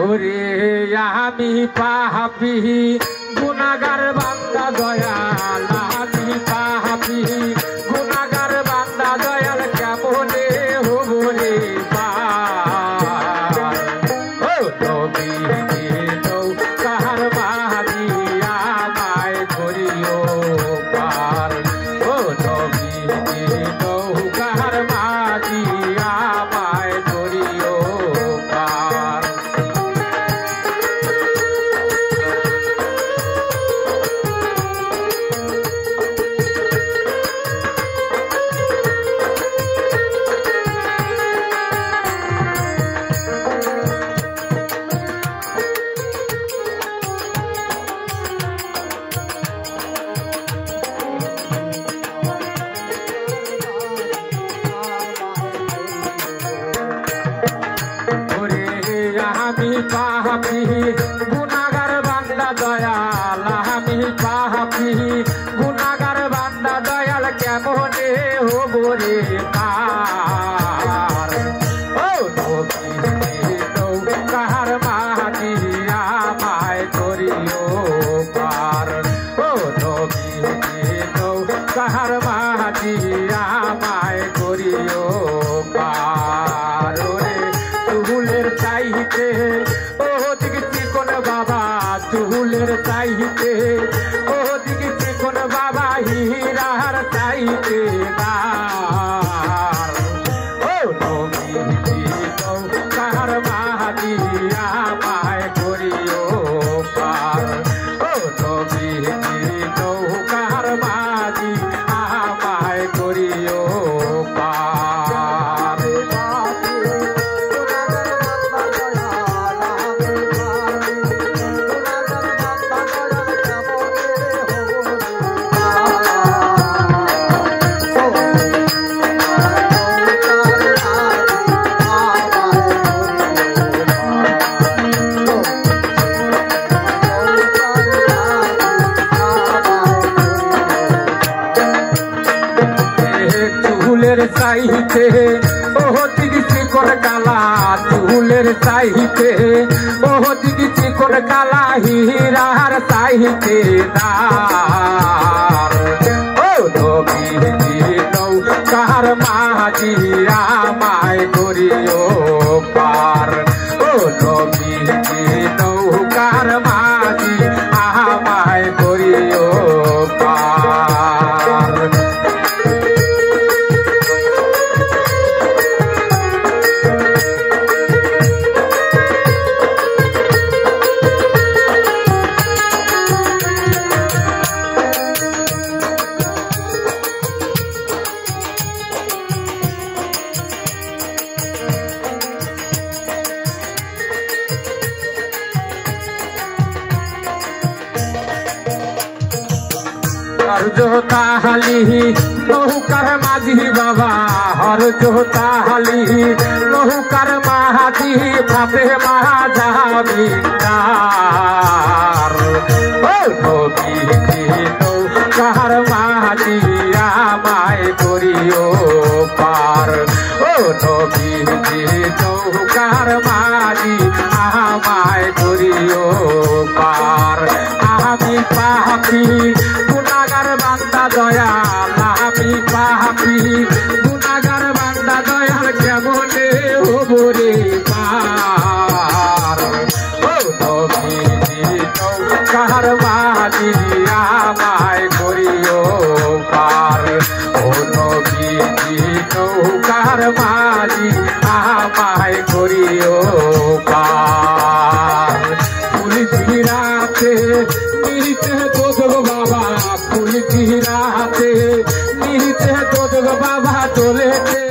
ওরে আমি পাপী গুনাহগার বান্দা দয়াল, আমি পাপী গুনাহগার বান্দা দয়াল, কেমনে হব রে পার। ও নবী নৌকার মাঝি আমায় করিও পার। ও নবী নৌকার মাঝি আমায় করিও পার। আমি পাপী গুনাহগার বান্দা দয়াল, আমি পাপী গুনাহগার বান্দা দয়াল, কেমনে হব রে পার। ও নবী নৌকার মাঝি আমায় করিও পার। ও নবী নৌকার মাঝি আমায় করিও পার। চুলের চাইতে ও দিকে কোন বাবা, চুলের চাইতে ও দিকে কোন বাবা, হীরার চাইতে দার। ও নবী নৌকার মাঝি আমায় করিও পার। ও নবী নৌকার মাঝি আমায় করিও পার। চুলের চাইতে ও দিকে কোন কালা, চুলের চাইতে ও দিকে কোন কালা, হীরার চাইতে দার। ও নবী নৌকার মাঝি আমায় করিও পার। ও নবী নৌকার মাঝি আমায় করিও পার। हर जोता हली नौकर माझी बाबा, हर जोता हली नौकर माझी, भापे माझा बिंदार। ओ नबी नौकर माझी আমায় করিও পার। ও নবী নৌকার মাঝি আমায় করিও পার। আমি পাপী গুনাহগার বান্দা দয়াল, আমি পাপী গুনাহগার বান্দা দয়াল, কেমনে হব রে পার। ও নবী নৌকার মাঝি আমায় করিও পার। ও নবী নৌকার মাঝি আমায় করিও পার। পুলিশি রাতে নিতে দোদগ বাবা, পুলিশি রাতে নিতে দোদগ বাবা, চলেছে